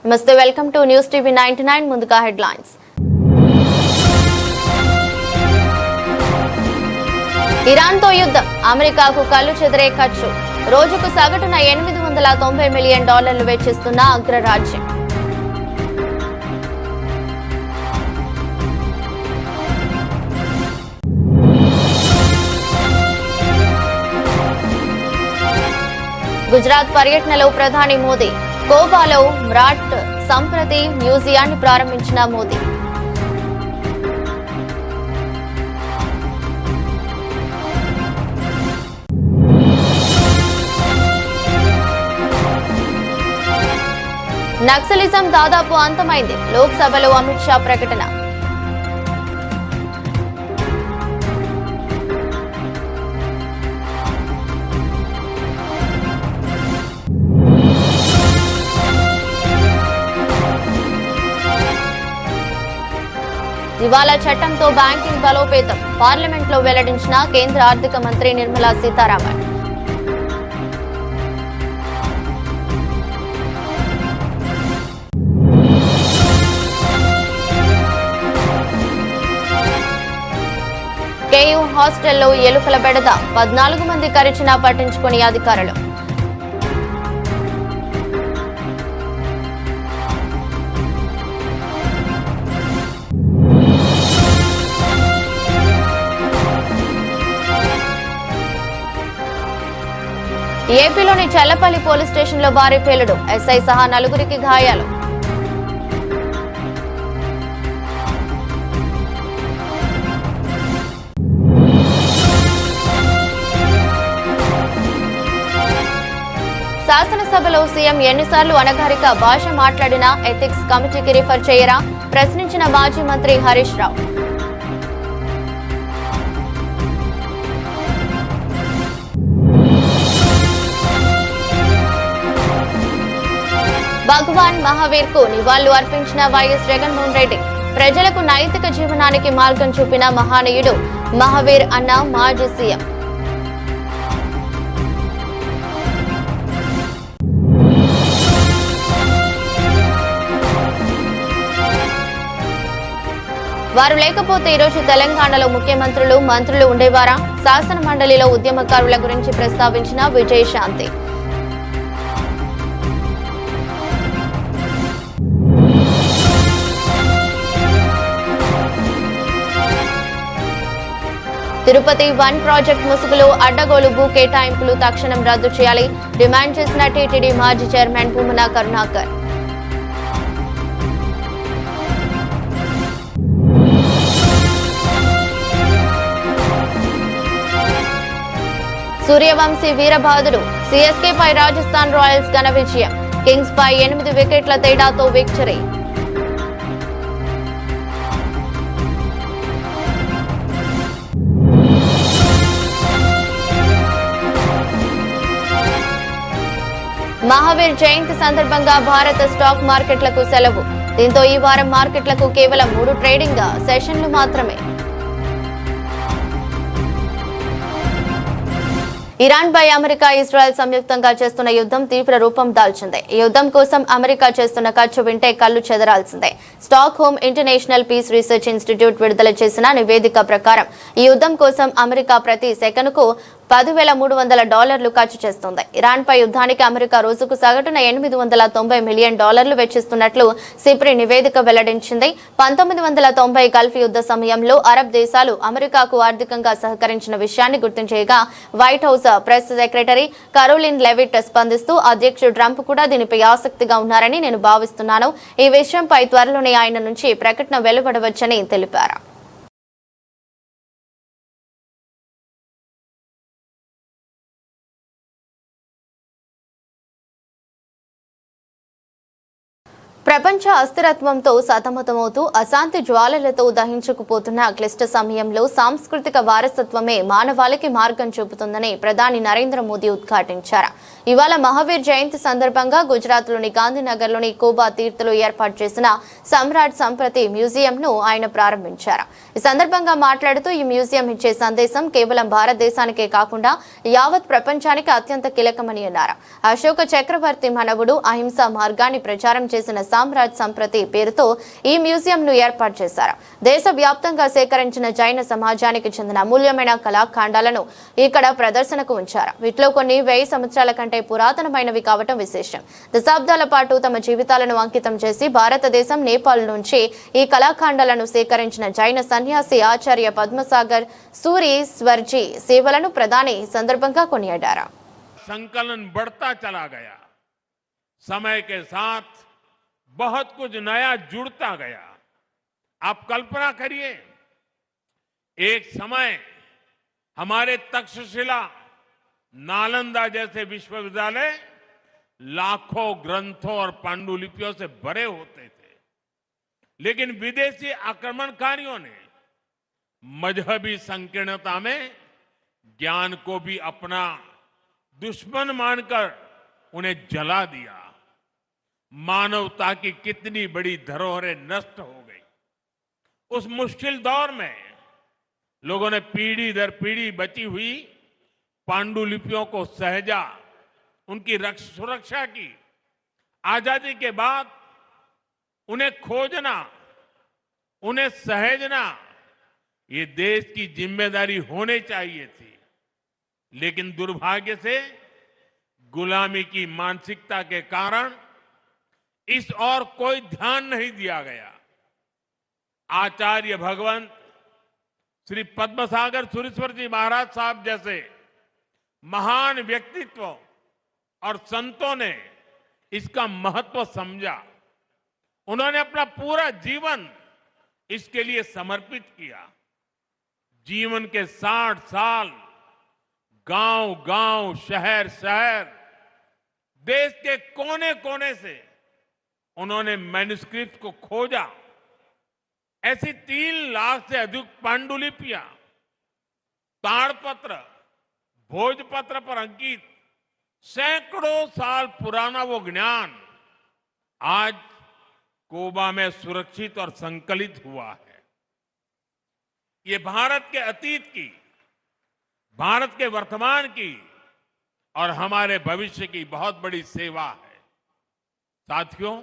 నమస్తే, welcome to news TV 99. ముందుగా headlines. ఇరాన్తో యుద్ధం, అమెరికాకు కళ్ళు చెదిరే ఖర్చు. రోజుకు సగటున $890 మిలియన్ వెచ్చిస్తున్న అగ్రరాజ్యం. గుజరాత్ పర్యటనలో ప్రధాని మోదీ. గోవాలో మ్రాట్ సంప్రతి మ్యూజియాన్ని ప్రారంభించిన మోదీ. నక్సలిజం దాదాపు అంతమైంది, లోక్సభలో అమిత్ షా ప్రకటన. దివాలా చట్టంతో బ్యాంకింగ్ బలోపేతం, పార్లమెంట్లో వెల్లడించిన కేంద్ర ఆర్థిక మంత్రి నిర్మలా సీతారామన్. కేయూ హాస్టల్లో ఎలుకల బెడద, 14 మంది కరిచినా పట్టించుకుని అధికారులు. ఏపీలోని చల్లపల్లి పోలీస్ స్టేషన్లో భారీ పేలుడు, ఎస్ఐ సహా 4 గాయాలు. శాసనసభలో సీఎం ఎన్నిసార్లు అనగారిక భాష మాట్లాడినా ఎథిక్స్ కమిటీకి రిఫర్ చేయరా, ప్రశ్నించిన మాజీ మంత్రి హరీష్ రావు. భగవాన్ మహావీర్ కు నివాళులు అర్పించిన వైఎస్ జగన్మోహన్ రెడ్డి. ప్రజలకు నైతిక జీవనానికి మార్గం చూపిన మహానీయుడు మహావీర్ అన్న మాజీ సీఎం. వారు లేకపోతే ఈరోజు తెలంగాణలో ముఖ్యమంత్రులు, మంత్రులు ఉండేవారా? శాసన మండలిలో ఉద్యమకారుల గురించి ప్రస్తావించిన విజయశాంతి. తిరుపతి 1 ప్రాజెక్ట్ ముసుగులో అడ్డగోలు భూ కేటాయింపులు తక్షణం రద్దు చేయాలి, డిమాండ్ చేసిన టీటీడీ మాజీ చైర్మన్ భూమన కరుణాకర్. సూర్యవంశీ వీరబాదుడు, సిఎస్కే పై రాజస్థాన్ రాయల్స్ ఘన విజయం. కింగ్స్ పై 8 వికెట్ల తేడాతో విక్టరీ. మహావీర్ జయంతి సందర్భంగా భారత స్టాక్ మార్కెట్లకు సెలవు. దీంతో ఈ వారం మార్కెట్లకు కేవలం 3 ట్రేడింగ్ సెషన్లు మాత్రమే. ఇరాన్ పై అమెరికా, ఇజ్రాయెల్ సంయుక్తంగా చేస్తున్న యుద్ధం తీవ్ర రూపం దాల్చింది. ఈ యుద్ధం కోసం అమెరికా చేస్తున్న ఖర్చు వింటే కళ్ళు చెదరాల్సిందే. Stockholm international peace research institute విడుదల చేసిన నివేదిక ప్రకారం ఈ యుద్ధం కోసం అమెరికా ప్రతి సెకనుకు $10,300 ఖర్చు చేస్తుంది. ఇరాన్ పై యుద్ధానికి అమెరికా రోజుకు సగటున $890 మిలియన్ వెచ్చిస్తున్నట్లు సిప్రి నివేదిక వెల్లడించింది. 1990 గల్ఫ్ యుద్ధ సమయంలో అరబ్ దేశాలు అమెరికాకు ఆర్థికంగా సహకరించిన విషయాన్ని గుర్తించేయగా White House press secretary Karoline Leavitt స్పందిస్తూ, అధ్యక్షుడు ట్రంప్ కూడా దీనిపై ఆసక్తిగా ఉన్నారని నేను భావిస్తున్నాను. ఈ విషయంపై త్వరలోనే ఆయన నుంచి ప్రకటన వెలువడవచ్చని తెలిపారు. ప్రపంచ అస్థిరత్వంతో సతమతమవుతూ అశాంతి జ్వాలలతో దహించుకుపోతున్న క్లిష్ట సమయంలో సాంస్కృతిక వారసత్వమే మానవాళికి మార్గం చూపుతుందని ప్రధాని నరేంద్ర మోదీ ఉద్ఘాటించారు. ఇవాళ మహావీర్ జయంతి సందర్భంగా గుజరాత్లోని గాంధీనగర్లోని కోబా తీర్థలో ఏర్పాటు చేసిన సమ్రాట్ సంప్రతి మ్యూజియంను ఆయన ప్రారంభించారు. ఈ సందర్భంగా మాట్లాడుతూ ఈ మ్యూజియం ఇచ్చే సందేశం కేవలం భారతదేశానికే కాకుండా యావత్ ప్రపంచానికి అత్యంత కీలకమని అన్నారు. అశోక చక్రవర్తి మనవుడు అహింసా మార్గాన్ని ప్రచారం చేసిన సమ్రాట్ సంప్రతి పేరుతో ఈ మ్యూజియంను ఏర్పాటు చేశారు. దేశవ్యాప్తంగా సేకరించిన జైన సమాజానికి చెందిన అమూల్యమైన కళాఖండాలను ఇక్కడ ప్రదర్శనకు ఉంచారు. వీటిలో కొన్ని 1000 సంవత్సరాల కంటే పురాతనమైనవి కావటం విశేషం. దశాబ్దాల పాటు తమ జీవితాలను అంకితం చేసి భారతదేశం, నేపాల్ నుంచి ఈ కళాఖండాలను సేకరించిన జైన సన్యాసి ఆచార్య పద్మసాగర్ सूरी स्वर्जी సేవలను ప్రధాని సందర్భంగా కొనియాడారు. संकलन बढ़ता चला गया, समय के साथ बहुत कुछ नया जुड़ता गया. आप कल्पना करिए, एक समय हमारे तक्षशिला, नालंदा जैसे विश्वविद्यालय लाखों ग्रंथों और पांडुलिपियों से भरे होते थे, लेकिन विदेशी आक्रमणकारियों ने मजहबी संकीर्णता में ज्ञान को भी अपना दुश्मन मानकर उन्हें जला दिया. मानवता की कितनी बड़ी धरोहरें नष्ट हो गई. उस मुश्किल दौर में लोगों ने पीढ़ी दर पीढ़ी बची हुई पांडुलिपियों को सहेजा, उनकी सुरक्षा की. आजादी के बाद उन्हें खोजना, उन्हें सहेजना ये देश की जिम्मेदारी होनी चाहिए थी, लेकिन दुर्भाग्य से गुलामी की मानसिकता के कारण इस और कोई ध्यान नहीं दिया गया. आचार्य भगवंत श्री पद्मसागर सूरीश्वर जी महाराज साहब जैसे महान व्यक्तित्व और संतों ने इसका महत्व समझा. उन्होंने अपना पूरा जीवन इसके लिए समर्पित किया. जीवन के 60 साल गांव-गांव, शहर-शहर, देश के कोने-कोने से उन्होंने मैन्युस्क्रिप्ट को खोजा. ऐसी 3 लाख से अधिक पांडुलिपियां, ताड़पत्र, भोजपत्र पर अंकित सैकड़ों साल पुराना वो ज्ञान आज कोबा में सुरक्षित और संकलित हुआ है. ये भारत के अतीत की, भारत के वर्तमान की और हमारे भविष्य की बहुत बड़ी सेवा है. साथियों,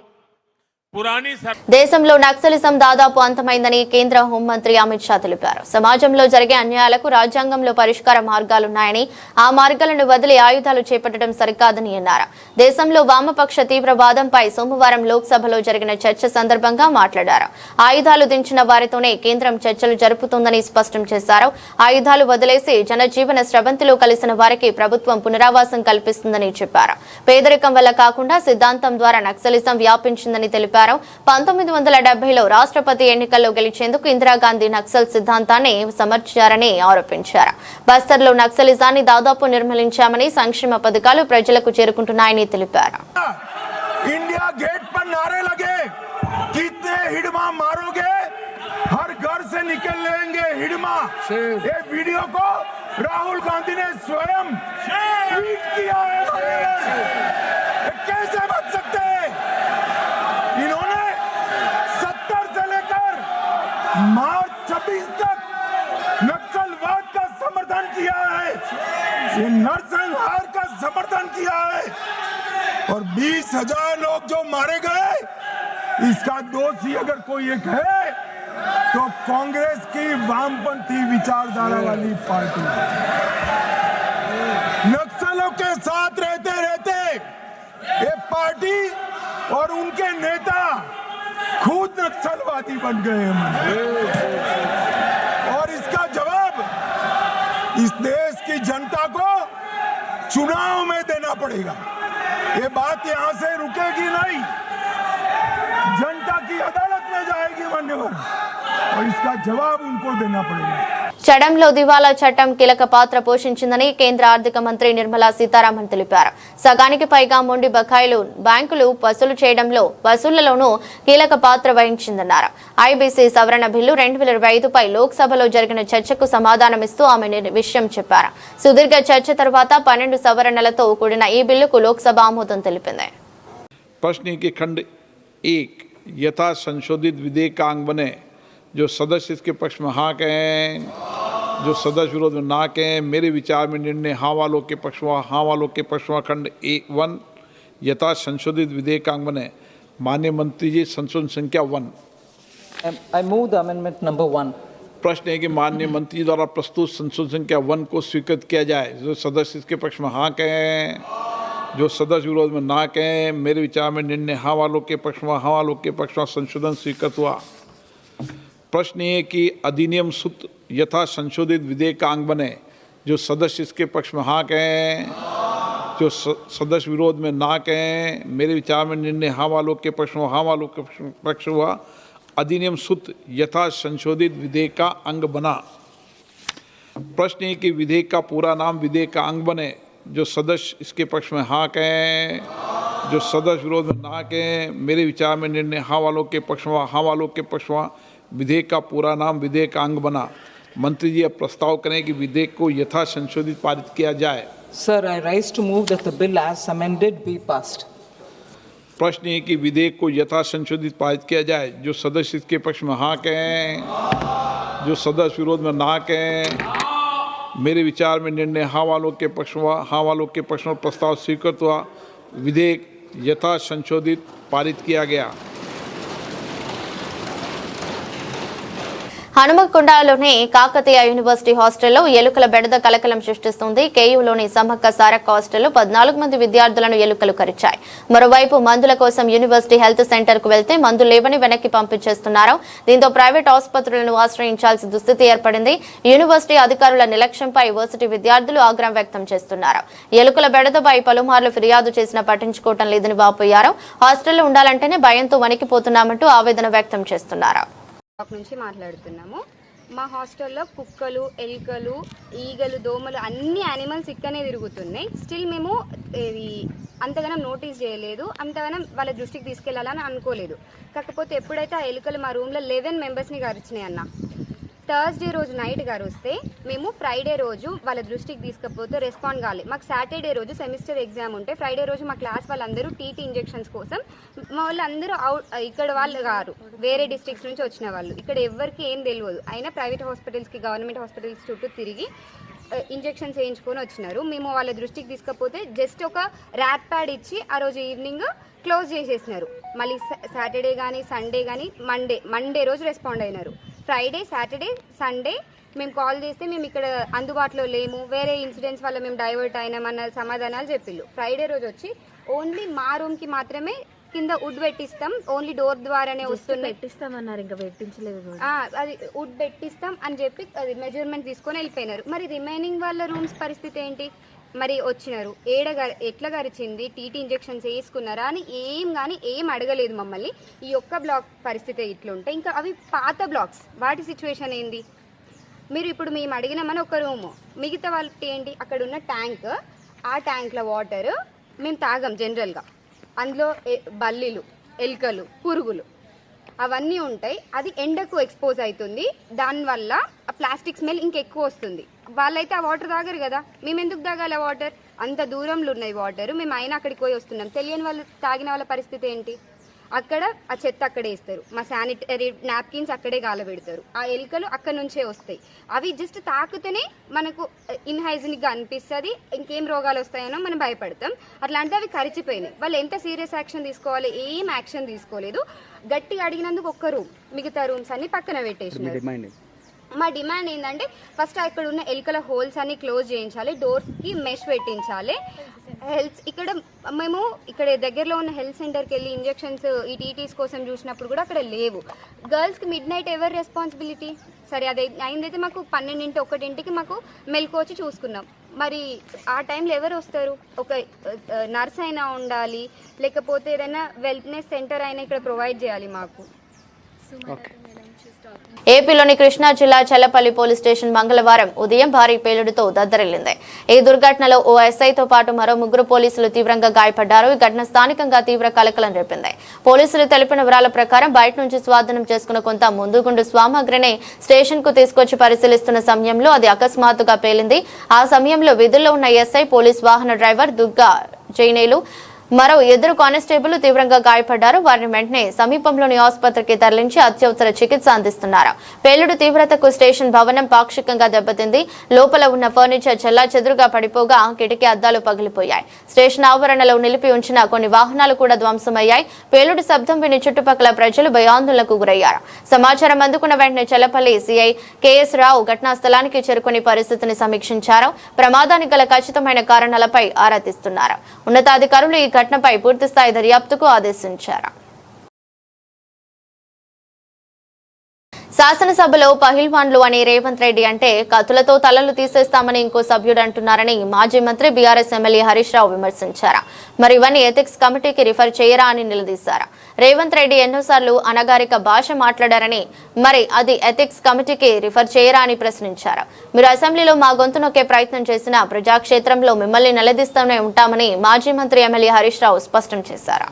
దేశంలో నక్సలిజం దాదాపు అంతమైందని కేంద్ర హోంమంత్రి అమిత్ షా తెలిపారు. సమాజంలో జరిగే అన్యాయాలకు రాజ్యాంగంలో పరిష్కార మార్గాలున్నాయని, ఆ మార్గాలను వదిలి ఆయుధాలు చేపట్టడం సరికాదని అన్నారు. దేశంలో వామపక్ష తీవ్రవాదంపై సోమవారం లోక్సభలో జరిగిన చర్చ సందర్భంగా మాట్లాడారు. ఆయుధాలు దించిన వారితోనే కేంద్రం చర్చలు జరుపుతుందని స్పష్టం చేశారు. ఆయుధాలు వదిలేసి జనజీవన స్రవంతిలో కలిసిన వారికి ప్రభుత్వం పునరావాసం కల్పిస్తుందని చెప్పారు. పేదరికం వల్ల కాకుండా సిద్ధాంతం ద్వారా నక్సలిజం వ్యాపించిందని తెలిపారు. 1970లో రాష్ట్రపతి ఎన్నికల్లో గెలిచేందుకు ఇందిరాగాంధీ నక్సల్ సిద్ధాంతాన్ని సమర్చారని ఆరోపించారు. బస్తర్లో నక్సలిజాన్ని దాదాపు నిర్మూలించామని, సంక్షేమ పథకాలు ప్రజలకు చేరుకుంటున్నాయని తెలిపారు. इंडिया गेट पर नारे लगे, कितने हिडमा मारोगे, हर घर से निकल लेंगे हिडमा. ये वीडियो को राहुल गांधी ने स्वयं ट्वीट किया है. कैसे बच सकते हैं? इन्होंने 70 से लेकर मार्च 26 तक नक्सलवाद का समर्थन किया है, ये नरसंहार का समर्थन किया है, और 20,000 लोग जो मारे गए, इसका दोषी अगर कोई एक है तो कांग्रेस की वामपंथी विचारधारा वाली पार्टी. नक्सलों के साथ रहते रहते ये पार्टी और उनके नेता खुद नक्सलवादी बन गए हैं. और इसका जवाब इस देश की जनता को चुनाव में देना पड़ेगा. ये बात यहां से रुकेगी नहीं, जनता की अदालत में जाएगी मान्यवर. और इसका जवाब उनको देना पड़ेगा। చడంలో దివాలా చట్టం కీలక పాత్ర పోషించిందని కేంద్ర ఆర్థిక మంత్రి నిర్మలా సీతారామన్ తెలిపారు. సగానికి పైగా మొండి బకాయిలు బ్యాంకులు వసూలు చేయడంలో వసూళ్లలోనూ కీలక పాత్ర వహించిందన్నారు. ఐబీసీ సవరణ బిల్లు 2025పై లోక్సభలో జరిగిన చర్చకు సమాధానమిస్తూ ఆమె విషయం చెప్పారు. సుదీర్ఘ చర్చ తర్వాత 12 సవరణలతో కూడిన ఈ బిల్లుకు లోక్సభ ఆమోదం తెలిపింది. प्रश्न के खंड 1 यथा संशोधित विधेयकांग बने, जो सदस्य इसके पक्ष में हाँ कहें, जो सदस्य विरोध में ना कहें, मेरे विचार में निर्णय हाँ वालों के पक्ष में, हाँ वालों के पक्ष में। खंड 1 यथा संशोधित विधेयकांग बने, माननीय मंत्री जी संशोधन संख्या 1। I move the amendment number 1. प्रश्न है कि माननीय मंत्री द्वारा प्रस्तुत संशोधन संख्या 1 को स्वीकृत किया जाए, जो सदस्य इसके पक्ष में हाँ कहें, जो सदस्य विरोध में ना कहें, मेरे विचार में निर्णय हाँ वालों के पक्ष में, हाँ वालों के पक्ष में संशोधन स्वीकृत हुआ। प्रश्न ये कि अधिनियम सूत्र यथा संशोधित विधेयकांग बने, जो सदस्य इसके पक्ष में हाँ कहें, जो सदस्य विरोध में ना कहें, मेरे विचार में निर्णय हाँ वालों के पक्ष में, हाँ वालों के पक्ष हुआ। अधिनियम सूत्र यथा संशोधित विधेयक का अंग बना। प्रश्न ये कि विधेयक का पूरा नाम विधेयक का अंग बने, जो सदस्य इसके पक्ष में हाँ कहें, जो सदस्य विरोध में ना कहें, मेरे विचार में निर्णय हाँ वालों के पक्ष में, हाँ वालों के पक्ष में। विधेयक का पूरा नाम विधेयक का अंग बना। मंत्री जी अब प्रस्ताव करें कि विधेयक को यथा संशोधित पारित किया जाए। Sir, I rise to move that the bill as amended be passed. प्रश्न ये कि विधेयक को यथा संशोधित पारित किया जाए, जो सदस्य इसके पक्ष में हाँ कहें, जो सदस्य विरोध में ना कहें, मेरे विचार में निर्णय हाँ वालों के पक्ष में, हाँ वालों के पक्ष में। प्रस्ताव स्वीकृत हुआ। विधेयक यथा संशोधित पारित किया गया। హనుమకొండలోని కాకతీయ యూనివర్సిటీ హాస్టల్లో ఎలుకల బెడద కలకలం సృష్టిస్తుంది. కేయూలోని సమ్మక్క సారక్క హాస్టల్లో 14 మంది విద్యార్థులను ఎలుకలు కరిచాయి. మరోవైపు మందుల కోసం యూనివర్సిటీ హెల్త్ సెంటర్ కు వెళ్తే మందులు లేవని వెనక్కి పంపించేస్తున్నారు. దీంతో ప్రైవేట్ ఆసుపత్రులను ఆశ్రయించాల్సిన దుస్థితి ఏర్పడింది. యూనివర్సిటీ అధికారుల నిర్లక్ష్యంపై యూనివర్సిటీ విద్యార్థులు ఆగ్రహం వ్యక్తం చేస్తున్నారు. ఎలుకల బెడదపై పలుమార్లు ఫిర్యాదు చేసినా పట్టించుకోవటం లేదని వాపోయారు. హాస్టల్లో ఉండాలంటేనే భయంతో వణికిపోతున్నామంటూ ఆవేదన వ్యక్తం చేస్తున్నారు. నుంచి మాట్లాడుతున్నాము. మా హాస్టల్లో కుక్కలు, ఎలుకలు, ఈగలు, దోమలు అన్ని యానిమల్స్ ఇక్కడనే తిరుగుతున్నాయి. స్టిల్ మేము ఇది అంతగానం నోటీస్ చేయలేదు, అంతగానం వాళ్ళ దృష్టికి తీసుకెళ్లాలని అనుకోలేదు. కాకపోతే ఎప్పుడైతే ఆ ఎలుకలు మా రూమ్లో 11 మెంబర్స్ని కరిచినాయి అన్న, థర్స్డే రోజు నైట్ వస్తే మేము ఫ్రైడే రోజు వాళ్ళ దృష్టికి తీసుకపోతే రెస్పాండ్ కాలేదు. మాకు సాటర్డే రోజు సెమిస్టర్ ఎగ్జామ్ ఉంటే ఫ్రైడే రోజు మా క్లాస్ వాళ్ళందరూ టీటీ ఇంజెక్షన్స్ కోసం మా వాళ్ళందరూ ఇక్కడ వాళ్ళు గారు వేరే డిస్ట్రిక్ట్స్ నుంచి వచ్చిన వాళ్ళు, ఇక్కడ ఎవరికి ఏం తెలియదు. అయినా ప్రైవేట్ హాస్పిటల్స్కి గవర్నమెంట్ హాస్పిటల్స్ చుట్టూ తిరిగి ఇంజెక్షన్స్ వేయించుకొని వచ్చినారు. మేము వాళ్ళ దృష్టికి తీసుకపోతే జస్ట్ ఒక ర్యాట్ ప్యాడ్ ఇచ్చి ఆ రోజు ఈవినింగ్ క్లోజ్ చేసేసినారు. మళ్ళీ సాటర్డే కానీ సండే కానీ మండే రోజు రెస్పాండ్ అయినారు. ఫ్రైడే, సాటర్డే, సండే మేము కాల్ చేస్తే మేము ఇక్కడ అందుబాటులో లేము, వేరే ఇన్సిడెంట్స్ వల్ల మేము డైవర్ట్ అయినామన్న సమాధానాలు చెప్పిళ్ళు. ఫ్రైడే రోజు వచ్చి ఓన్లీ మా రూమ్కి మాత్రమే కింద వుడ్ పెట్టిస్తాం, ఓన్లీ డోర్ ద్వారానే వస్తున్నాయి పెట్టిస్తామన్నారు, ఇంకా పెట్టించలేదు. అది వుడ్ పెట్టిస్తాం అని చెప్పి అది మెజర్మెంట్ తీసుకొని వెళ్ళిపోయినారు. మరి రిమైనింగ్ వాళ్ళ రూమ్స్ పరిస్థితి ఏంటి? మరి వచ్చినారు, ఎట్లా గరిచింది, టీటీ ఇంజెక్షన్స్ వేసుకున్నారా అని ఏం అడగలేదు మమ్మల్ని. ఈ ఒక్క బ్లాక్ పరిస్థితి ఇట్లుంటే ఇంకా అవి పాత బ్లాక్స్, వాటి సిచ్యువేషన్ ఏంది? మీరు ఇప్పుడు మేము అడిగినామని ఒక రూము, మిగతా వాళ్ళకి ఏంటి? అక్కడ ఉన్న ట్యాంక్, ఆ ట్యాంక్లో వాటర్ మేము తాగం జనరల్గా, అందులో బల్లీలు, ఎలుకలు, పురుగులు అవన్నీ ఉంటాయి. అది ఎండకు ఎక్స్పోజ్ అవుతుంది, దానివల్ల ఆ ప్లాస్టిక్ స్మెల్ ఇంకెక్కువ వస్తుంది. వాళ్ళైతే ఆ వాటర్ తాగరు కదా, మేము ఎందుకు తాగాలి ఆ వాటర్? అంత దూరంలో ఉన్నాయి వాటర్, మేము అయినా అక్కడికి పోయి వస్తున్నాం. తెలియని వాళ్ళు తాగిన వాళ్ళ పరిస్థితి ఏంటి? అక్కడ ఆ చెత్త అక్కడే ఇస్తారు, మా శానిటరీ నాప్కిన్స్ అక్కడే గాలబెడతారు, ఆ ఎలుకలు అక్కడ నుంచే వస్తాయి. అవి జస్ట్ తాకుతూనే మనకు ఇన్హైజీనిక్గా అనిపిస్తుంది, ఇంకేం రోగాలు వస్తాయనో మనం భయపడతాం. అట్లాంటివి అవి కరిచిపోయినాయి. వాళ్ళు ఎంత సీరియస్ యాక్షన్ తీసుకోవాలి? ఏం యాక్షన్ తీసుకోలేదు. గట్టిగా అడిగినందుకు ఒక్క రూమ్, మిగతా రూమ్స్ అన్ని పక్కన పెట్టేసినారు. మా డిమాండ్ ఏంటంటే ఫస్ట్ అక్కడ ఉన్న ఎలుకల హోల్స్ అన్ని క్లోజ్ చేయించాలి, డోర్స్కి మెష్ పెట్టించాలి. ఇక్కడ మేము ఇక్కడ దగ్గరలో ఉన్న హెల్త్ సెంటర్కి వెళ్ళి ఇంజెక్షన్స్ ఈ టీటీస్ కోసం చూసినప్పుడు కూడా అక్కడ లేవు. గర్ల్స్కి మిడ్ నైట్ ఎవరి రెస్పాన్సిబిలిటీ? సరే అది అయిందైతే మాకు 12, 1కి మాకు మెలకు వచ్చి చూసుకున్నాం. మరి ఆ టైంలో ఎవరు వస్తారు? ఒక నర్స్ అయినా ఉండాలి, లేకపోతే ఏదైనా వెల్నెస్ సెంటర్ అయినా ఇక్కడ ప్రొవైడ్ చేయాలి మాకు. ఏపీలోని కృష్ణా జిల్లా చల్లపల్లి పోలీస్ స్టేషన్ మంగళవారం ఉదయం భారీ పేలుడుతో దద్దరిల్లింది. ఈ దుర్ఘటనలో ఓ ఎస్ఐతో పాటు మరో 3 పోలీసులు తీవ్రంగా గాయపడ్డారు. ఈ ఘటన స్థానికంగా తీవ్ర కలకలం రేపింది. పోలీసులు తెలిపిన వివరాల ప్రకారం బయట నుంచి స్వాధీనం చేసుకున్న కొంత ముందుగుండు సామాగ్రిని స్టేషన్ కు తీసుకొచ్చి పరిశీలిస్తున్న సమయంలో అది అకస్మాత్తుగా పేలింది. ఆ సమయంలో విధుల్లో ఉన్న ఎస్ఐ, పోలీస్ వాహన డ్రైవర్ దుర్గా జైనేలు, మరో 2 కానిస్టేబుల్ తీవ్రంగా గాయపడ్డారు. వారిని వెంటనే సమీపంలోని ఆసుపత్రికి తరలించి అత్యవసర చికిత్స అందిస్తున్నారు. పేలుడు తీవ్రతకు స్టేషన్ భవనం పాక్షికంగా దెబ్బతింది. లోపల ఉన్న ఫర్నిచర్ చెల్లాచెదురుగా పడిపోగా కిటికీ అద్దాలు పగిలిపోయాయి. స్టేషన్ ఆవరణలో నిలిపి ఉంచిన కొన్ని వాహనాలు కూడా ధ్వంసమయ్యాయి. పేలుడు శబ్దం విని చుట్టుపక్కల ప్రజలు భయాందోళనకు గురయ్యారు. సమాచారం అందుకున్న వెంటనే చల్లపల్లి సిఐ కెఎస్ రావు ఘటనా స్థలానికి చేరుకుని పరిస్థితిని సమీక్షించారు. ప్రమాదానికి గల ఖచ్చితమైన కారణాలపై ఆరా తీస్తున్నారు. ఉన్నతాధికారులు ఈ ఘటనపై పూర్తిస్థాయి దర్యాప్తుకు ఆదేశించారు. శాసనసభలో పహిల్వాన్లు అని రేవంత్ రెడ్డి అంటే కత్తులతో తలలు తీసేస్తామని ఇంకో సభ్యుడు అంటున్నారని మాజీ మంత్రి బీఆర్ఎస్ ఎమ్మెల్యే హరీష్ రావు విమర్శించారు. మరి ఇవన్నీ ఎథిక్స్ కమిటీకి రిఫర్ చేయరా అని నిలదీశారు. రేవంత్ రెడ్డి ఎన్నోసార్లు అనగారిక భాష మాట్లాడారని, మరి అది ఎథిక్స్ కమిటీకి రిఫర్ చేయరా అని ప్రశ్నించారు. మీరు అసెంబ్లీలో మా గొంతు నొక్కే ప్రయత్నం చేసిన ప్రజాక్షేత్రంలో మిమ్మల్ని నిలదీస్తూనే ఉంటామని మాజీ మంత్రి ఎమ్మెల్యే హరీష్ రావు స్పష్టం చేశారు.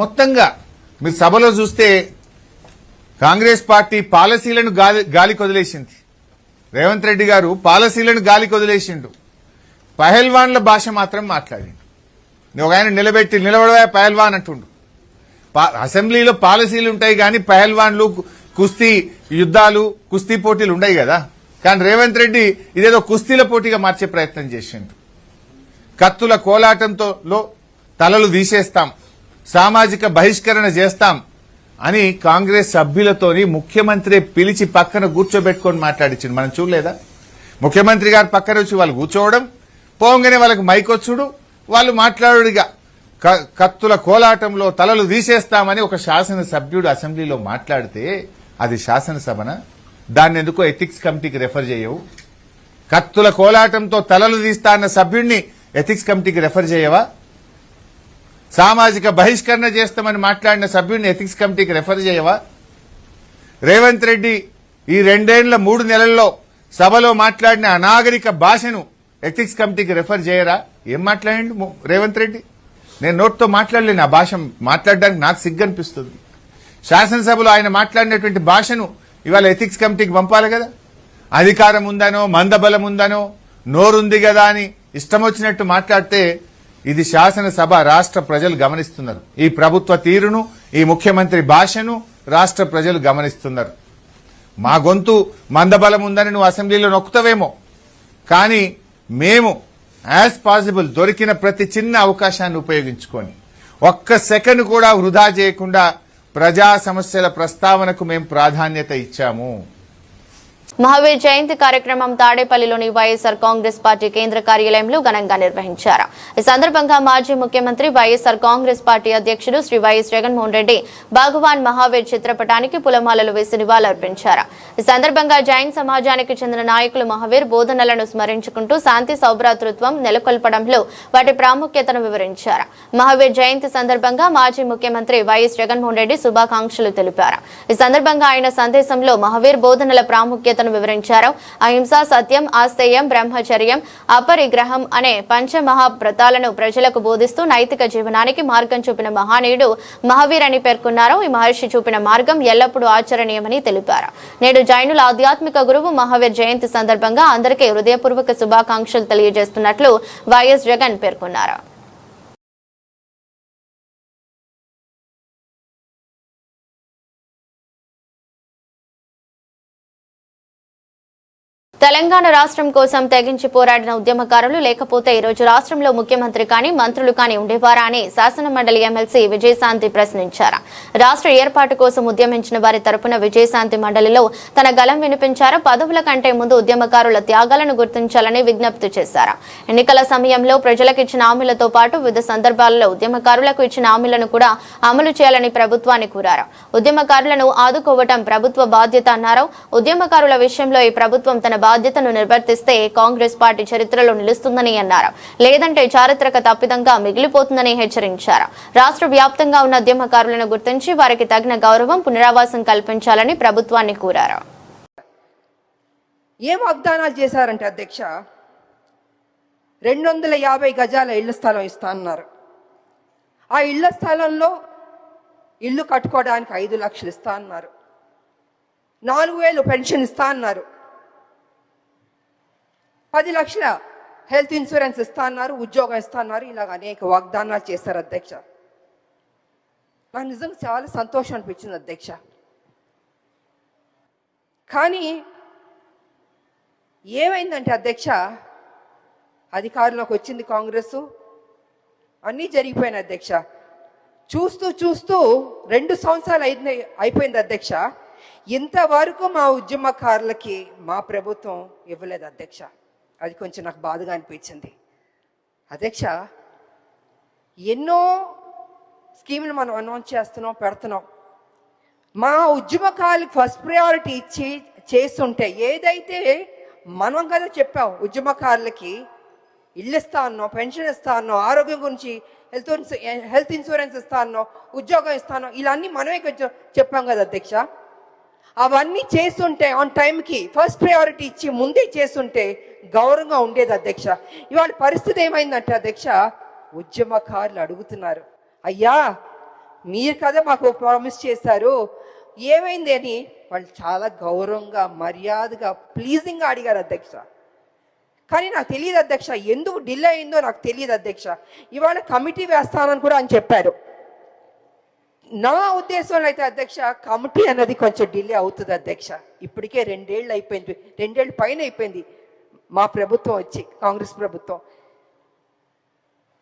మొత్తంగా మీరు సభలో చూస్తే కాంగ్రెస్ పార్టీ పాలసీలను గాలికి వదిలేసింది. రేవంత్ రెడ్డి గారు పాలసీలను గాలికి వదిలేసిండు. పహల్వాన్ల భాష మాత్రం మాట్లాడిండు. ఒక ఆయన నిలబడవా పహల్వాన్ అంటుండు. అసెంబ్లీలో పాలసీలు ఉంటాయి కానీ పహల్వాన్లు, కుస్తీ యుద్ధాలు, కుస్తీ పోటీలు ఉండయి కదా. కానీ రేవంత్ రెడ్డి ఇదేదో కుస్తీల పోటీగా మార్చే ప్రయత్నం చేసిండు. కత్తుల కోలాటంతో తలలు తీసేస్తాం, సామాజిక బహిష్కరణ చేస్తాం అని కాంగ్రెస్ సభ్యులతోని ముఖ్యమంత్రి పిలిచి పక్కన కూర్చోబెట్టుకొని మాట్లాడించింది. మనం చూడలేదా? ముఖ్యమంత్రి గారు పక్కన వచ్చి వాళ్ళు కూర్చోవడం, పోగానే వాళ్ళకి మైకొచ్చుడు, వాళ్ళు మాట్లాడుడిగా కత్తుల కోలాటంలో తలలు తీసేస్తామని ఒక శాసనసభ్యుడు అసెంబ్లీలో మాట్లాడితే అది శాసనసభన? దాన్ని ఎందుకో ఎథిక్స్ కమిటీకి రెఫర్ చేయవు? కత్తుల కోలాటంతో తలలు తీస్తా అన్న సభ్యుడిని ఎథిక్స్ కమిటీకి రెఫర్ చేయవా? సామాజిక బహిష్కరణ చేస్తామని మాట్లాడిన సభ్యుడిని ఎథిక్స్ కమిటీకి రెఫర్ చేయవా? రేవంత్ రెడ్డి ఈ 2 నెలల్లో సభలో మాట్లాడిన అనాగరిక భాషను ఎథిక్స్ కమిటీకి రెఫర్ చేయరా? ఏం మాట్లాడిండు రేవంత్ రెడ్డి? నేను నోట్తో మాట్లాడలేను. ఆ భాష మాట్లాడడానికి నాకు సిగ్గనిపిస్తుంది. శాసనసభలో ఆయన మాట్లాడినటువంటి భాషను ఇవాళ ఎథిక్స్ కమిటీకి పంపాలి కదా. అధికారం ఉందనో, మందబలం ఉందనో, నోరుంది కదా అని ఇష్టం వచ్చినట్టు మాట్లాడితే ఇది శాసనసభ, రాష్ట్ర ప్రజలు గమనిస్తున్నారు. ఈ ప్రభుత్వ తీరును, ఈ ముఖ్యమంత్రి భాషను రాష్ట్ర ప్రజలు గమనిస్తున్నారు. మా గొంతు మందబలం ఉందని నువ్వు అసెంబ్లీలో నొక్కుతావేమో, కానీ మేము యాజ్ పాసిబుల్ దొరికిన ప్రతి చిన్న అవకాశాన్ని ఉపయోగించుకొని ఒక్క సెకండ్ కూడా వృధా చేయకుండా ప్రజా సమస్యల ప్రస్తావనకు మేము ప్రాధాన్యత ఇచ్చాము. మహావీర్ జయంతి కార్యక్రమం తాడేపల్లిలోని వైఎస్ఆర్ కాంగ్రెస్ పార్టీ కేంద్ర కార్యాలయంలో ఘనంగా నిర్వహించారు. ఈ సందర్భంగా మాజీ ముఖ్యమంత్రి, వైఎస్ఆర్ కాంగ్రెస్ పార్టీ అధ్యక్షుడు శ్రీ వైఎస్ జగన్మోహన్ రెడ్డి భగవాన్ మహావీర్ చిత్రపటానికి పూలమాలలు వేసి నివాళులర్పించారు. ఈ సందర్భంగా జైన్ సమాజానికి చెందిన నాయకులు మహావీర్ బోధనలను స్మరించుకుంటూ శాంతి సౌభ్రాతృత్వం నెలకొల్పడంలో వాటి ప్రాముఖ్యతను వివరించారు. మహావీర్ జయంతి సందర్భంగా మాజీ ముఖ్యమంత్రి వైఎస్ జగన్మోహన్ రెడ్డి శుభాకాంక్షలు తెలిపారు. ఈ సందర్భంగా ఆయన సందేశంలో మహావీర్ బోధనల ప్రాముఖ్యత వివరించారు. అహింస, సత్యం, ఆస్తేయం, బ్రహ్మచర్యం, అపరిగ్రహం అనే పంచమహావ్రతాలను ప్రజలకు బోధిస్తూ నైతిక జీవనానికి మార్గం చూపిన మహానీయుడు మహావీర్ అని పేర్కొన్నారు. ఈ మహర్షి చూపిన మార్గం ఎల్లప్పుడూ ఆచరణీయమని తెలిపారు. నేడు జైనుల ఆధ్యాత్మిక గురువు మహావీర్ జయంతి సందర్భంగా అందరికీ హృదయపూర్వక శుభాకాంక్షలు తెలియజేస్తున్నట్లు వైఎస్ జగన్ పేర్కొన్నారు. తెలంగాణ రాష్ట్రం కోసం తెగించి పోరాడిన ఉద్యమకారులు లేకపోతే ఈ రోజు రాష్ట్రంలో ముఖ్యమంత్రి కానీ మంత్రులు కానీ ఉండేవారా అని శాసన మండలి ఎమ్మెల్సీ విజయశాంతి ప్రశ్నించారు. రాష్ట్ర ఏర్పాటు కోసం ఉద్యమించిన వారి తరపున విజయశాంతి మండలిలో తన గలం వినిపించారు. పదవుల కంటే ముందు ఉద్యమకారుల త్యాగాలను గుర్తించాలని విజ్ఞప్తి చేశారు. ఎన్నికల సమయంలో ప్రజలకు ఇచ్చిన హామీలతో పాటు వివిధ సందర్భాలలో ఉద్యమకారులకు ఇచ్చిన హామీలను కూడా అమలు చేయాలని ప్రభుత్వాన్ని కోరారు. ఉద్యమకారులను ఆదుకోవటం ప్రభుత్వ బాధ్యత అన్నారు. ఉద్యమకారుల విషయంలో ఈ ప్రభుత్వం తన బాధ్యతను నిర్వర్తిస్తే కాంగ్రెస్ పార్టీ చరిత్రలో నిలుస్తుందని అన్నారు. లేదంటే చారిత్రక తప్పిదంగా మిగిలిపోతుందని హెచ్చరించారు. రాష్ట్ర వ్యాప్తంగా ఉన్న ఉద్యమకారులను గుర్తించి వారికి తగిన గౌరవం, పునరావాసం కల్పించాలని ప్రభుత్వాన్ని కోరారు. ఏం వాగ్దానాలు చేశారంటే అధ్యక్ష, 250 గజాల ఇళ్ల స్థలం ఇస్తా అన్నారు. ఆ ఇళ్ల స్థలంలో ఇల్లు కట్టుకోవడానికి 5 లక్షలు ఇస్తా అన్నారు. 4,000 పెన్షన్ ఇస్తా అన్నారు. 10 లక్షల హెల్త్ ఇన్సూరెన్స్ ఇస్తా అన్నారు. ఉద్యోగం ఇస్తా అన్నారు. ఇలాగ అనేక వాగ్దానాలు చేశారు అధ్యక్ష. నాకు నిజంగా చాలా సంతోషం అనిపించింది అధ్యక్ష. కానీ ఏమైందంటే అధ్యక్ష, అధికారంలోకి వచ్చింది కాంగ్రెస్, అన్నీ జరిగిపోయినాయి అధ్యక్ష. చూస్తూ చూస్తూ 2 సంవత్సరాలు అయిపోయింది అధ్యక్ష. ఇంతవరకు మా ఉద్యమకారులకి మా ప్రభుత్వం ఇవ్వలేదు అధ్యక్ష. అది కొంచెం నాకు బాధగా అనిపించింది అధ్యక్ష. ఎన్నో స్కీములు మనం అనౌన్స్ చేస్తున్నాం, పెడుతున్నాం. మా ఉద్యమకారులకు ఫస్ట్ ప్రయారిటీ ఇచ్చి చేస్తుంటే, ఏదైతే మనం కదా చెప్పాం ఉద్యమకారులకి ఇల్లు ఇస్తా అన్నాం, పెన్షన్ ఇస్తా అన్నాం, ఆరోగ్యం గురించి హెల్త్ ఇన్సూరెన్స్ ఇస్తా అన్నాం, ఉద్యోగం ఇస్తా అన్నాం, ఇలా అన్నీ మనమే చెప్పాం కదా అధ్యక్ష. అవన్నీ చేస్తుంటే ఆన్ టైంకి ఫస్ట్ ప్రయారిటీ ఇచ్చి ముందే చేస్తుంటే గౌరవంగా ఉండేది అధ్యక్ష. ఇవాళ పరిస్థితి ఏమైందంటే అధ్యక్ష, ఉద్యమకారులు అడుగుతున్నారు, అయ్యా మీరు కదా మాకు ప్రామిస్ చేశారు, ఏమైంది అని వాళ్ళు చాలా గౌరవంగా, మర్యాదగా, ప్లీజింగ్గా అడిగారు అధ్యక్ష. కానీ నాకు తెలియదు అధ్యక్ష, ఎందుకు డిలే అయిందో నాకు తెలియదు అధ్యక్ష. ఇవాళ కమిటీ వేస్తానని కూడా అని చెప్పారు. నా ఉద్దేశంలో అయితే అధ్యక్ష, కమిటీ అన్నది కొంచెం డిలే అవుతుంది అధ్యక్ష. ఇప్పటికే 2 ఏళ్ళు అయిపోయింది, 2 ఏళ్ళు పైన అయిపోయింది మా ప్రభుత్వం వచ్చి, కాంగ్రెస్ ప్రభుత్వం.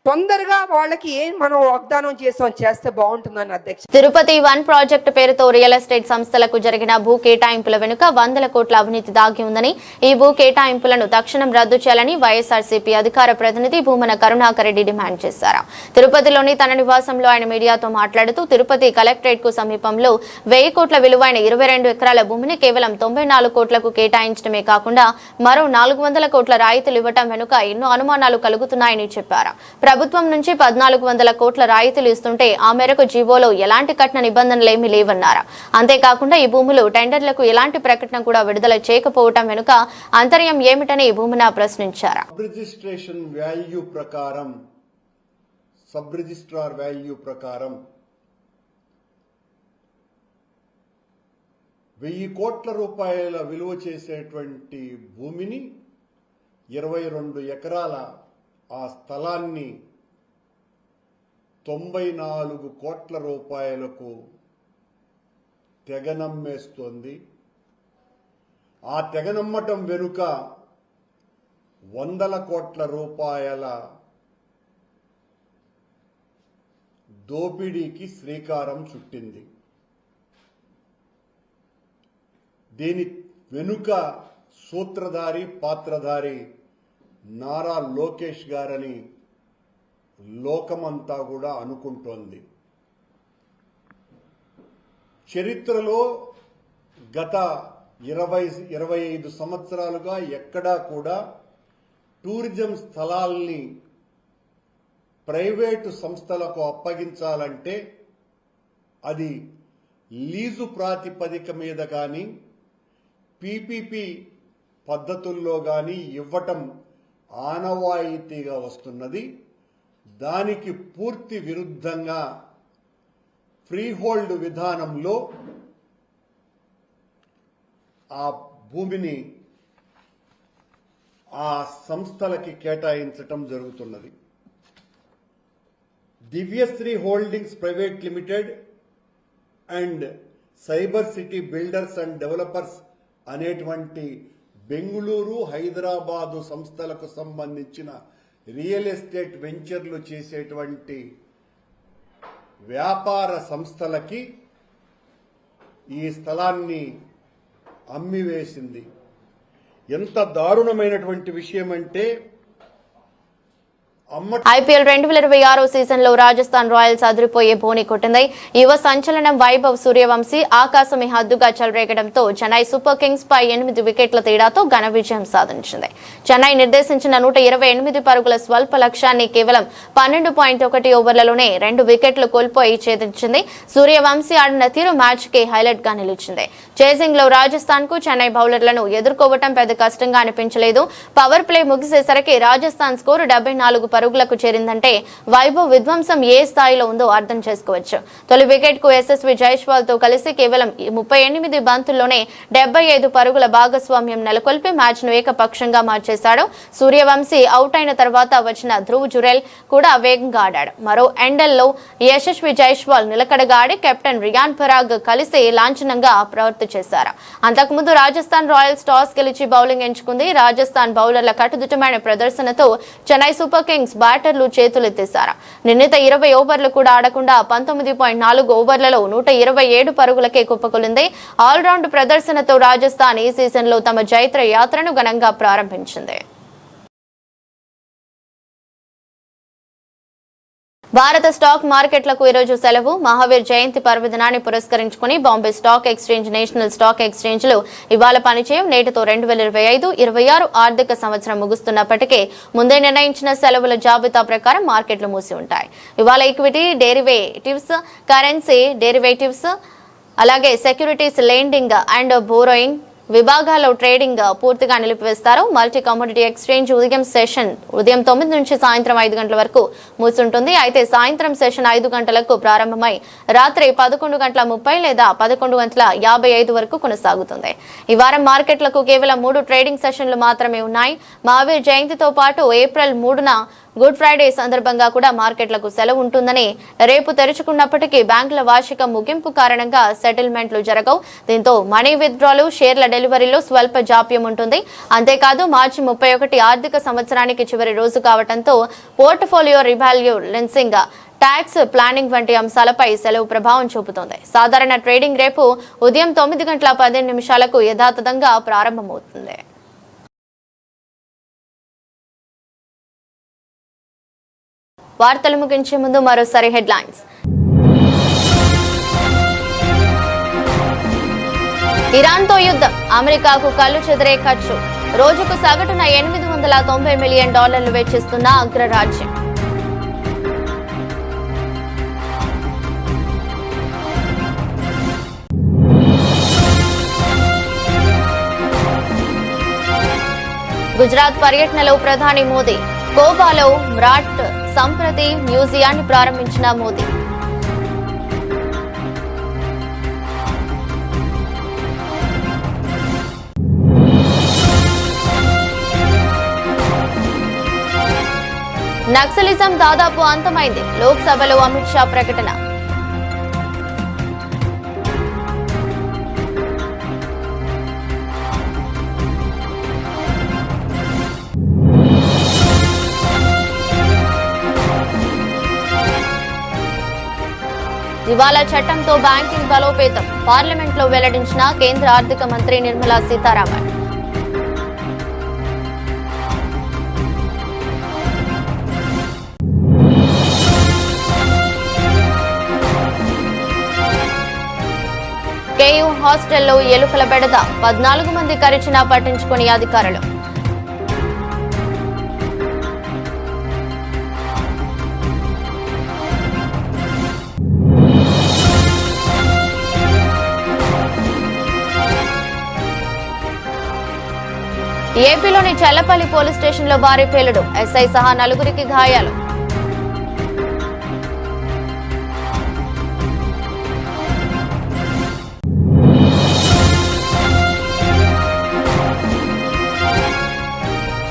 తొందరగా వాళ్ళకి ఏం మనం వాగ్దానం చేస్తే బాగుంటుందని అధ్యక్ష. తిరుపతి 1 ప్రాజెక్టు పేరుతో రియల్ ఎస్టేట్ సంస్థలకు జరిగిన భూ కేటాయింపుల వెనుక వందల కోట్ల అవినీతి దాగి ఉందని, ఈ భూ కేటాయింపులను తక్షణం రద్దు చేయాలని వైఎస్ఆర్సీపీ అధికార ప్రతినిధి భూమన కరుణాకర్ రెడ్డి డిమాండ్ చేశారు. తిరుపతిలోని తన నివాసంలో ఆయన మీడియాతో మాట్లాడుతూ, తిరుపతి కలెక్టరేట్ కు సమీపంలో 1000 కోట్ల విలువైన 22 ఎకరాల భూమిని కేవలం 94 కోట్లకు కేటాయించడమే కాకుండా మరో 400 కోట్ల రాయితీలు ఇవ్వటం వెనుక ఎన్నో అనుమానాలు కలుగుతున్నాయని చెప్పారు. ప్రభుత్వం నుంచి 1400 కోట్ల రాయితీలు ఇస్తుంటే ఆ మేరకు జీవోలో ఎలాంటి కఠిన నిబంధనలేమీ లేవన్నారు. అంతేకాకుండా ఈ భూములు టెండర్లకు ఎలాంటి ప్రకటన కూడా విడుదల చేయకపోవటం వెనుక అంతర్యం ఏమిటని భూమన ప్రశ్నించారు. సబ్ రిజిస్ట్రార్ వాల్యూ ప్రకారం 1000 కోట్ల రూపాయల విలువ చేసేటువంటి భూమిని 22 ఎకరాల ఆ స్థలాన్ని 94 కోట్ల రూపాయలకు తెగనమ్మేస్తోంది. ఆ తెగనమ్మటం వెనుక 100 కోట్ల రూపాయల దోపిడీకి శ్రీకారం చుట్టింది. దీని వెనుక సూత్రధారి, పాత్రధారి నారా లోకేష్ గారని లోకమంతా కూడా అనుకుంటోంది. చరిత్రలో గత 20-25 సంవత్సరాలుగా ఎక్కడా కూడా టూరిజం స్థలాల్ని ప్రైవేటు సంస్థలకు అప్పగించాలంటే అది లీజు ప్రాతిపదిక మీద కానీ పీపీపీ పద్ధతుల్లో కానీ ఇవ్వటం ఆనవాయితీగా వస్తున్నది. దానికి పూర్తి విరుద్ధంగా ఫ్రీహోల్డ్ విధానంలో ఆ భూమిని ఆ సంస్థలకి కేటాయించటం జరుగుతున్నది. Divyasree holdings private limited and cyber city builders and developers అనేటువంటి బెంగుళూరు, హైదరాబాదు సంస్థలకు సంబంధించిన రియల్ ఎస్టేట్ వెంచర్లు చేసేటువంటి వ్యాపార సంస్థలకి ఈ స్థలాన్ని అమ్మివేసింది. ఎంత దారుణమైనటువంటి విషయం అంటే ఐపీఎల్ 2026 సీజన్ లో రాజస్థాన్ రాయల్స్ అదిరిపోయే బోని కొట్టింది. యువ సంచలనం వైభవ్ సూర్యవంశీ ఆకాశమే హద్దుగా చెలరేగడంతో చెన్నై సూపర్ కింగ్స్ పై 8 వికెట్ల తేడాతో ఘన విజయం సాధించింది. చెన్నై నిర్దేశించిన 128 పరుగుల స్వల్ప లక్ష్యాన్ని కేవలం 12.1 ఓవర్లలోనే 2 వికెట్లు కోల్పోయి ఛేదించింది. సూర్యవంశీ ఆడిన తీరు మ్యాచ్ కి హైలైట్ గా నిలిచింది. చేసింగ్ లో రాజస్థాన్ కు చెన్నై బౌలర్లను ఎదుర్కోవటం పెద్ద కష్టంగా అనిపించలేదు. పవర్ ప్లే ముగిసేసరికి రాజస్థాన్ స్కోరు 74 పరుగులకు చేరిందంటే వైభవ్ విధ్వంసం ఏ స్థాయిలో ఉందో అర్థం చేసుకోవచ్చు. తొలి వికెట్ కు ఎస్ఎస్వి జైస్వాల్ తో కలిసి కేవలం 38 బంతుల్లోనే 75 పరుగుల భాగస్వామ్యం నెలకొల్పి మ్యాచ్ ను ఏకపక్షంగా మార్చేశాడు. సూర్యవంశీ అవుట్ అయిన తర్వాత వచ్చిన ధ్రువ్ జురెల్ కూడా వేగంగా ఆడాడు. మరో ఎండల్లో యశస్వి జైస్వాల్ నిలకడగా ఆడి కెప్టెన్ రియాన్ పరాగ్ కలిసి లాంఛనంగా ప్రవర్తించేశారు. అంతకుముందు రాజస్థాన్ రాయల్స్ టాస్ గెలిచి బౌలింగ్ ఎంచుకుంది. రాజస్థాన్ బౌలర్ల కట్టుదిట్టమైన ప్రదర్శనతో చెన్నై సూపర్ కింగ్స్ బ్యాటర్లు చేతులెత్తేశారు. నిర్ణీత 20 ఓవర్లు కూడా ఆడకుండా 19.4 ఓవర్లలో 127 పరుగులకే కుప్పకొలింది. ఆల్రౌండ్ ప్రదర్శనతో రాజస్థాన్ ఈ సీజన్ లో తమ జైత్ర యాత్రను ఘనంగా ప్రారంభించింది. భారత స్టాక్ మార్కెట్లకు ఈరోజు సెలవు. మహావీర్ జయంతి పర్వదినాన్ని పురస్కరించుకుని Bombay stock exchange, national stock ఎక్స్చేంజ్లు ఇవాళ పనిచేయం. నేటితో 2025-26 ఆర్థిక సంవత్సరం ముగుస్తున్నప్పటికీ ముందే నిర్ణయించిన సెలవుల జాబితా ప్రకారం మార్కెట్లు మూసి ఉంటాయి. ఇవాళ ఈక్విటీ డెరివేటివ్స్, కరెన్సీ డెరివేటివ్స్, అలాగే సెక్యూరిటీస్ లెండింగ్ అండ్ బోరోయింగ్ విభాగాల్లో ట్రేడింగ్ పూర్తిగా నిలిపివేస్తారు. మల్టీ కమోడిటీ ఎక్స్చేంజ్ ఉదయం సెషన్ ఉదయం 9 నుంచి సాయంత్రం 5 గంటల వరకు మూసుంటుంది. అయితే సాయంత్రం సెషన్ 5 గంటలకు ప్రారంభమై రాత్రి 11:30 లేదా 11:55 వరకు కొనసాగుతుంది. ఈ వారం మార్కెట్లకు కేవలం 3 ట్రేడింగ్ సెషన్లు మాత్రమే ఉన్నాయి. మహావీర్ జయంతితో పాటు ఏప్రిల్ 3న గుడ్ ఫ్రైడే సందర్భంగా కూడా మార్కెట్లకు సెలవు ఉంటుందని రేపు తెరుచుకున్నప్పటికీ బ్యాంకుల వార్షిక ముగింపు కారణంగా సెటిల్మెంట్లు జరగవు. దీంతో మనీ విత్డ్రాలు, షేర్ల డెలివరీలో స్వల్ప జాప్యం ఉంటుంది. అంతేకాదు మార్చి 31 ఆర్థిక సంవత్సరానికి చివరి రోజు కావడంతో పోర్ట్ఫోలియో రీబ్యాలెన్సింగ్, ట్యాక్స్ ప్లానింగ్ వంటి అంశాలపై సెలవు ప్రభావం చూపుతోంది. సాధారణ ట్రేడింగ్ రేపు ఉదయం 9:15 యథాతథంగా ప్రారంభమవుతుంది. వార్తలు ముగించే ముందు మరోసారి హెడ్లైన్స్. ఇరాన్తో యుద్ధం, అమెరికాకు కళ్ళు చెదిరే ఖర్చు. రోజుకు సగటున $890 మిలియన్ వెచ్చిస్తున్న అగ్రరాజ్యం. గుజరాత్ పర్యటనలో ప్రధాని మోదీ. కోబాలో మ్రాట్ సంప్రతి మ్యూజియాన్ని ప్రారంభించిన మోదీ. నక్సలిజం దాదాపు అంతమైంది, లోక్సభలో అమిత్ షా ప్రకటన. దివాలా చట్టంతో బ్యాంకింగ్ బలోపేతం, పార్లమెంట్లో వెల్లడించిన కేంద్ర ఆర్థిక మంత్రి నిర్మలా సీతారామన్. కేయూ హాస్టల్లో ఎలుకల బెడద, 14 మంది కరిచినా పట్టించుకుని అధికారులు. ఏపీలోని చల్లపల్లి పోలీస్ స్టేషన్లో భారీ పేలుడు, ఎస్ఐ సహా 4గురికి గాయాలు.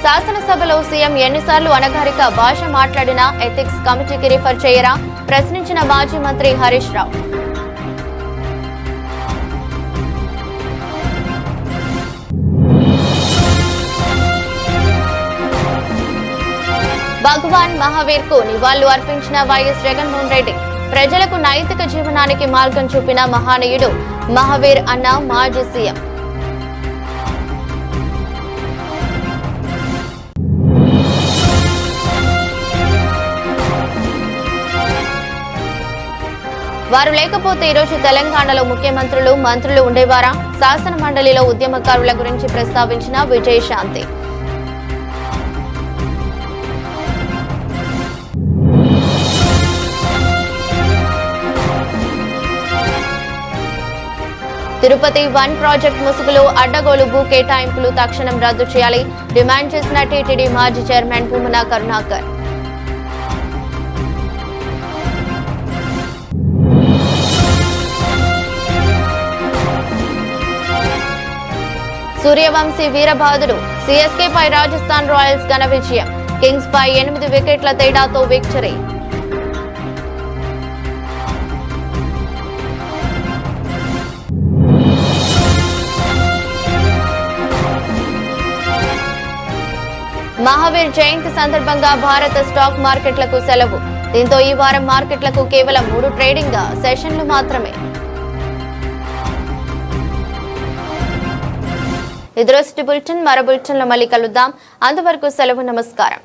శాసనసభలో సీఎం ఎన్నిసార్లు అనగారిక భాష మాట్లాడినా ఎథిక్స్ కమిటీకి రిఫర్ చేయరా, ప్రశ్నించిన మాజీ మంత్రి హరీష్ రావు. భగవాన్ మహావీర్ కు నివాళులు అర్పించిన వైఎస్ జగన్మోహన్ రెడ్డి. ప్రజలకు నైతిక జీవనానికి మార్గం చూపిన మహానీయుడు మహావీర్ అన్న మాజీ సీఎం. వారు లేకపోతే ఈరోజు తెలంగాణలో ముఖ్యమంత్రులు మంత్రులు ఉండేవారా? శాసన మండలిలో ఉద్యమకారుల గురించి ప్రస్తావించిన విజయశాంతి. తిరుపతి 1 ప్రాజెక్ట్ ముసుగులో అడ్డగోలు భూ కేటాయింపులు తక్షణం రద్దు చేయాలి డిమాండ్ చేసిన టీటీడీ మాజీ చైర్మన్ భూమన కరుణాకర్. సూర్యవంశీ వీరబహదూర్ సిఎస్కే పై రాజస్థాన్ రాయల్స్ ఘన విజయం. కింగ్స్ పై 8 వికెట్ల తేడాతో విక్టరీ. మహావీర్ జయంతి సందర్భంగా భారత స్టాక్ మార్కెట్లకు సెలవు. దీంతో ఈ వారం మార్కెట్లకు కేవలం 3 ట్రేడింగ్ సెషన్లు మాత్రమే. ఇది రోజు బులెటిన్. మరో బులెటిన్లో మళ్ళీ కలుద్దాం. అంతవరకు సెలవు. నమస్కారం.